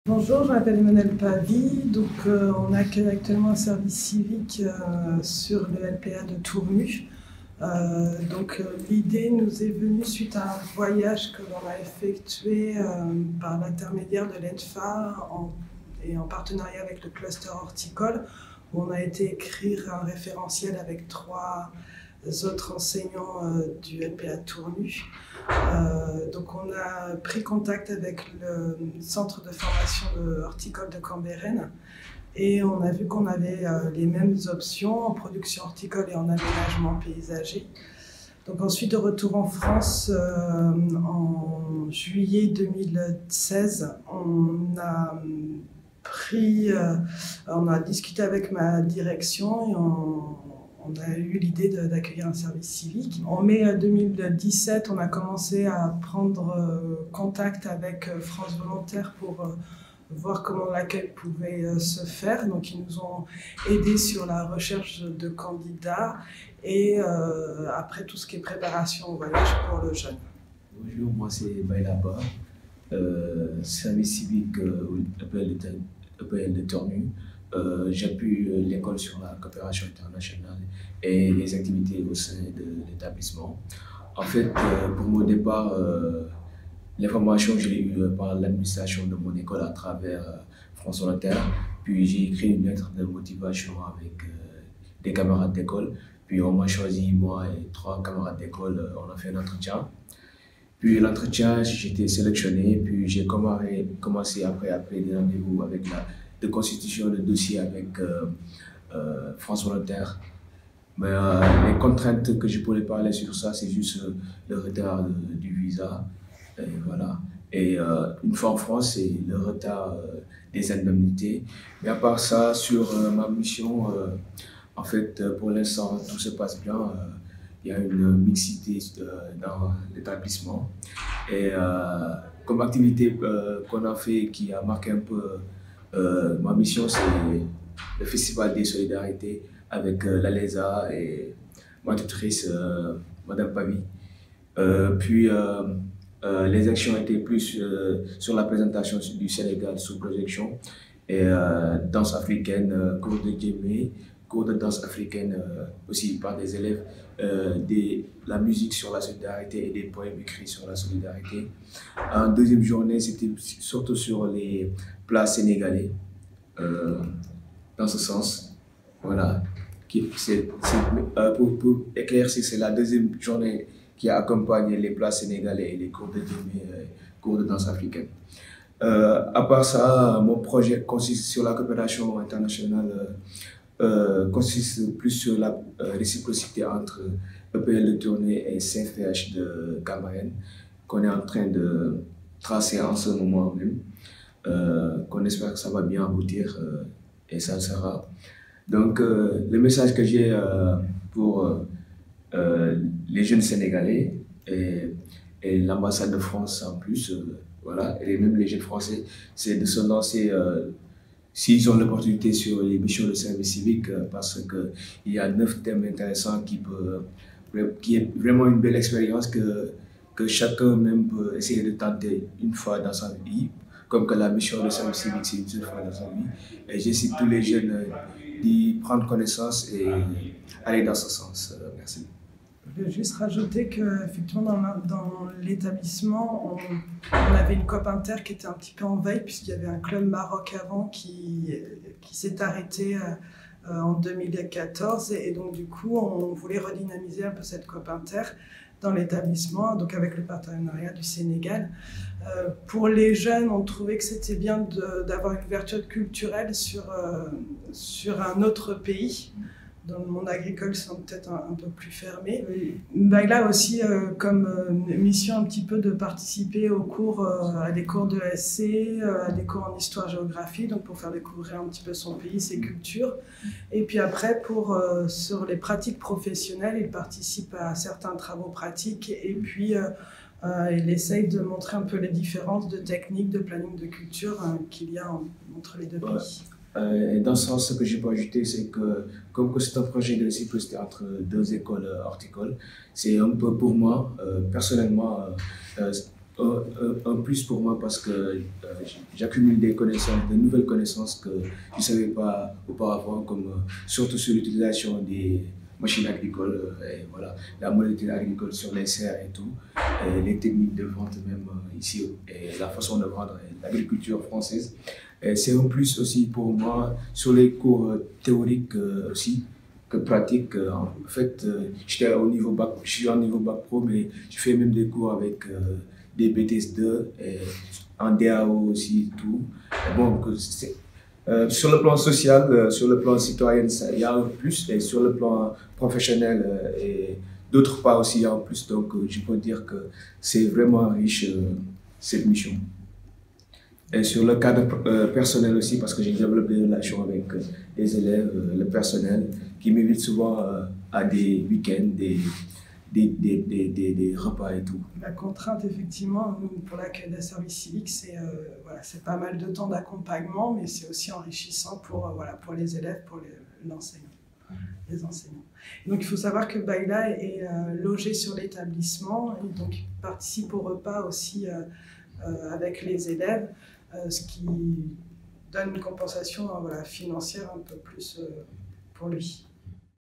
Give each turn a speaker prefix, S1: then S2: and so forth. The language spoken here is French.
S1: Bonjour, je m'appelle Emmanuel Pavie. On accueille actuellement un service civique sur le LPA de Tournu. L'idée nous est venue suite à un voyage que l'on a effectué par l'intermédiaire de l'ENFA et en partenariat avec le cluster horticole, où on a été écrire un référentiel avec trois autres enseignants du LPA de Tournu. On a pris contact avec le centre de formation de horticole de Cambérène et on a vu qu'on avait les mêmes options en production horticole et en aménagement paysager. Donc ensuite, de retour en France, en juillet 2016, on a discuté avec ma direction et on a eu l'idée d'accueillir un service civique. En mai 2017, on a commencé à prendre contact avec France Volontaire pour voir comment l'accueil pouvait se faire. Donc, ils nous ont aidés sur la recherche de candidats et après tout ce qui est préparation au voyage pour le jeune.
S2: Bonjour, moi c'est Bailaba, service civique EPL de Tournu. J'appuie l'école sur la coopération internationale et les activités au sein de l'établissement. En fait, pour mon départ, l'information, je l'ai eue par l'administration de mon école à travers France Volontaire. Puis j'ai écrit une lettre de motivation avec des camarades d'école. Puis on m'a choisi, moi et trois camarades d'école, on a fait un entretien. Puis l'entretien, j'ai été sélectionné. Puis j'ai commencé après des rendez-vous avec de constitution de dossier avec France Volontaire. Mais les contraintes que je pourrais parler sur ça, c'est juste le retard du visa. Et voilà. Et une fois en France, c'est le retard des indemnités. Mais à part ça, sur ma mission, en fait, pour l'instant, tout se passe bien. Il y a une mixité dans l'établissement. Et comme activité qu'on a fait qui a marqué un peu ma mission, c'est le Festival des Solidarités avec l'ALESA et ma tutrice, Madame Pavie. Les actions étaient plus sur la présentation du Sénégal sous projection et danse africaine, cours de djembé, cours de danse africaine aussi par des élèves, la musique sur la solidarité et des poèmes écrits sur la solidarité. En deuxième journée, c'était surtout sur les plats sénégalais, dans ce sens. Voilà. Pour éclaircir, c'est la deuxième journée qui a accompagné les plats sénégalais et les cours de djembé, cours de danse africaine. À part ça, mon projet consiste sur la coopération internationale, consiste plus sur la réciprocité entre EPL de Tournu et CFPH de Cambérène, qu'on est en train de tracer en ce moment même, qu'on espère que ça va bien aboutir et ça le sera. Donc, le message que j'ai pour les jeunes Sénégalais et l'ambassade de France en plus, voilà, et même les jeunes Français, c'est de se lancer s'ils ont l'opportunité sur les missions de service civique, parce qu'il y a 9 thèmes intéressants qui est vraiment une belle expérience que chacun même peut essayer de tenter une fois dans sa vie, comme que la mission de service civique, c'est une seule fois dans sa vie. Et j'incite tous les jeunes d'y prendre connaissance et aller dans ce sens. Merci.
S1: Je veux juste rajouter qu'effectivement, dans l'établissement, on avait une COP Inter qui était un petit peu en veille, puisqu'il y avait un club Maroc avant qui s'est arrêté en 2014. Et donc, du coup, on voulait redynamiser un peu cette COP Inter dans l'établissement, donc avec le partenariat du Sénégal. Pour les jeunes, on trouvait que c'était bien d'avoir une ouverture culturelle sur un autre pays. Dans le monde agricole, c'est peut-être un peu plus fermé. Là aussi, comme mission un petit peu de participer aux cours, à des cours de SC, à des cours en histoire-géographie, donc pour faire découvrir un petit peu son pays, ses cultures. Et puis après, sur les pratiques professionnelles, il participe à certains travaux pratiques et puis il essaye de montrer un peu les différences de techniques, de planning de culture qu'il y a entre les deux pays.
S2: Et dans ce sens, ce que je peux ajouter, c'est que comme que c'est un projet de réciprocité entre deux écoles horticoles, c'est un peu pour moi, personnellement, un plus pour moi parce que j'accumule des connaissances, de nouvelles connaissances que je ne savais pas auparavant, comme surtout sur l'utilisation des machines agricoles, et voilà, la modalité agricole sur les serres et tout, et les techniques de vente même ici, et la façon de vendre l'agriculture française. C'est un plus aussi pour moi sur les cours théoriques aussi que pratique. En fait, j'étais au niveau bac, je suis au niveau bac pro, mais je fais même des cours avec des BTS2 et en DAO aussi, tout. Et bon, sur le plan social, sur le plan citoyen, il y a un plus, et sur le plan professionnel, et d'autre part aussi, il y a un plus. Donc, je peux dire que c'est vraiment riche cette mission. Et sur le cadre personnel aussi, parce que j'ai développé des relations avec les élèves, le personnel, qui m'invitent souvent à des week-ends, des repas et tout.
S1: La contrainte, effectivement, nous, pour l'accueil d'un service civique, c'est voilà, c'est pas mal de temps d'accompagnement, mais c'est aussi enrichissant pour, voilà, pour les élèves, pour l'enseignant, les enseignants. Et donc, il faut savoir que Baïla est logé sur l'établissement, et donc il participe au repas aussi avec les élèves, ce qui donne une compensation voilà, financière un peu plus pour lui.